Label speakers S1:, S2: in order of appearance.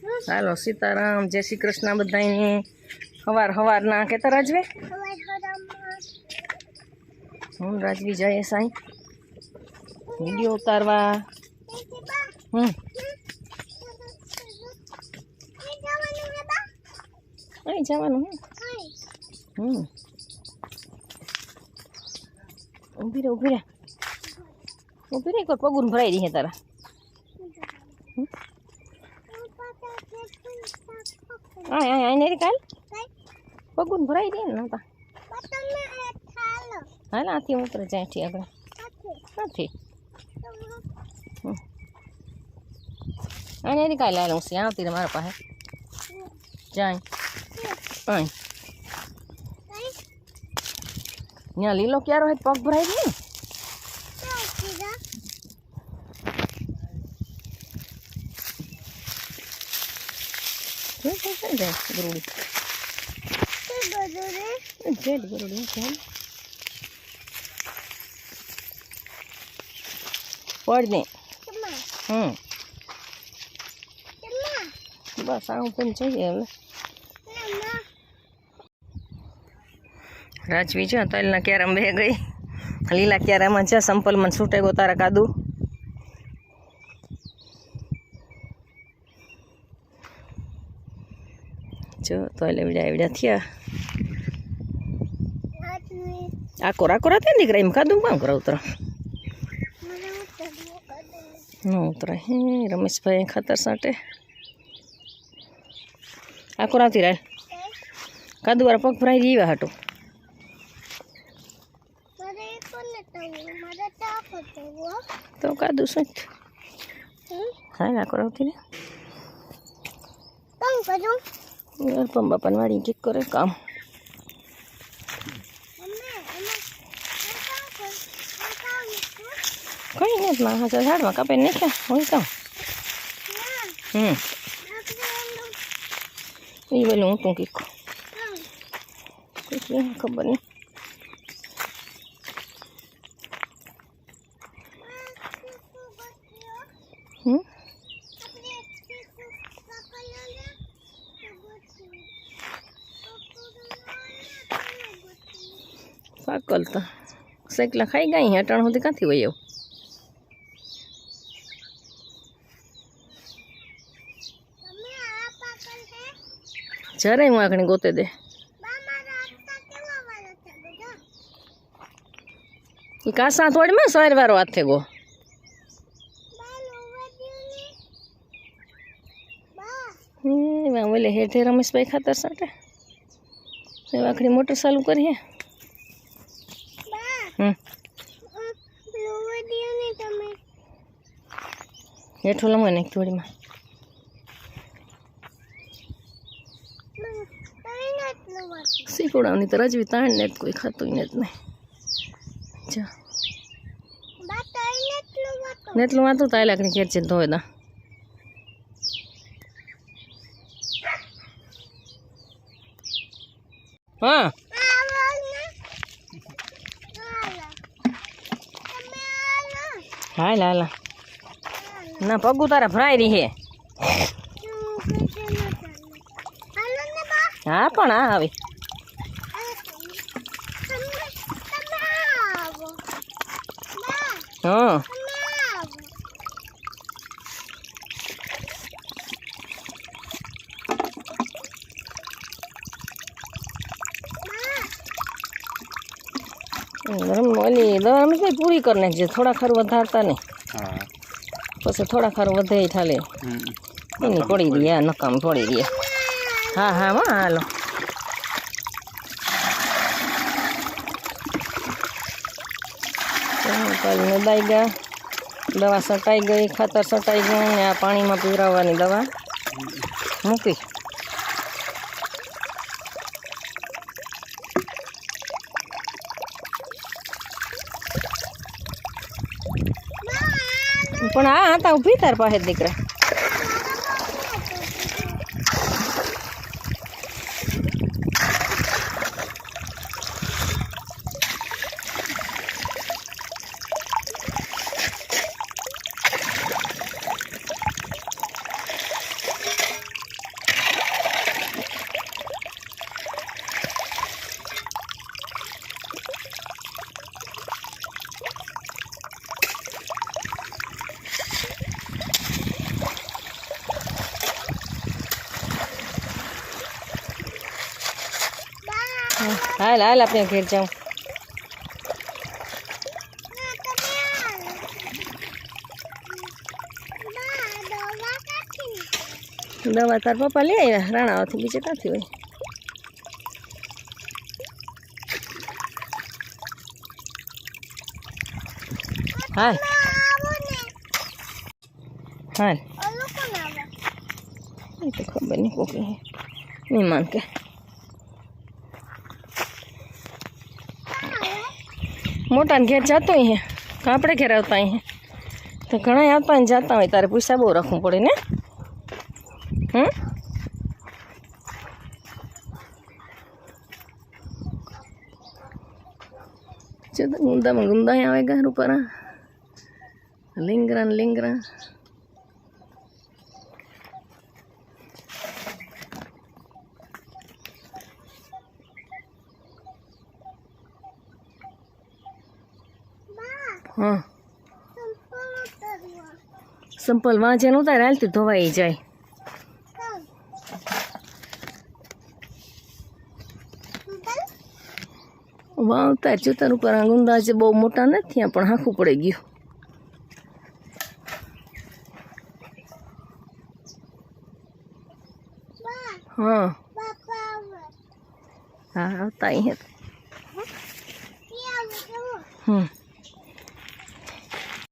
S1: ચાલો સીતારામ, જય શ્રી કૃષ્ણ બધાને. હવારના કેતા રાજવે હું રાજવી જઈએ સાઈ વિડીયો ઉતારવા. અહીં જવાનું ઊભી રે ઊભી રે કોઈ પગુન ભરાઈ રહી તારા. હા ને કાલ પગુન ભરાઈ દે ને નતા હાલ આથી ઉતરે જ્યાંથી આગળ નથી આને કાલે હાલ હું આવતી રે મારા પાસે જાય ત્યાં લીલો ક્યારો હોય પગ ભરાઈ દે ને. પડ દે બસ આવું પણ જોઈએ હવે. રાજવી છે તલના ક્યારામાં બે ગઈ, લીલા ક્યારામાં છે સંપલમાં છૂટે ગો તારા કાદુ. જો તોય એવડ્યા થયા આકો રાતે દીકરા એમ કાદુ કામ કરો ઉતરો ન ઉતરે. હે રમેશભાઈ ખાતર સાંટે આકો રાતી રાય કાદુ વાળા પગ ભરાઈ દીવા હાટું. તો કાદુ શું હા આકો રાતી ને પમ બાપાને વાળી ઠીક કરે કામ. કઈ નથી માં હા ઝાડમાં કાપે નાખ્યા હોય કામ. એ બોલું હું તું કીક ખબર નહીં. પાકલ તો સાયકલા ખાઈ ગઈ અટાણ સુધી ક્યાંથી હોય એવું. જરાય હું આગળ ગોતે દે એ કાસા થોડીમાં સવાર વારો હાથે ગો બોલે હેઠે રમેશભાઈ ખાતર સાટે આખડી મોટર ચાલુ કરીએ. હેઠો લમો ને થોડીમાં શીખવડાવની તો રજવી તાણ ને કોઈ ખાતું ને જ નહીં. નેટલું વાતું તા લાકડી ઘેર છે ધોય દા. હા હાલ હાલ ના પગું તારા ભરાઈ રહી હે. હા પણ હા હવે હા ઓલી દવા અમે પૂરી કરી નાખજે, થોડા ખરું વધારતા નહીં પછી થોડા ખરું વધે ઠાલે એની પડી રહ્યા નકામ પડી રહ્યા. હા હા હા હાલો નદાઈ ગયા, દવા સટાઈ ગઈ, ખાતર સટાઈ ગયું ને આ પાણીમાં પીવરાવવાની દવા મૂકી. પણ હા હતા ઊભી તાર પાસે દીકરા. હાલ હાલ આપણે ઘેર જાઉં. દવા તાર પપ્પા લઈ આવ્યા રાણાઓથી, બીજે ક્યાંથી હોય. હાલ હાલ એ તો ખબર નહીં કોકી મહેમાન કે મોટાને ઘેર જતો હે આપણે ઘેર આવતા હે તો ઘણા આવતા ને જતા હોય તારે પૈસા બહુ રાખવું પડે ને. ગુંદામાં ગુંદા આવે ઘર ઉપર લીંગરા ને લીંગરા. હા સંપલ વાંચે નું તારે હાલતું ધોવાઈ જાય. વાવતા ચૂતર ઉપર આ ગુંદા છે બહુ મોટા નથી પણ હાંકું પડી ગયું. હા હા આવતા અહીં.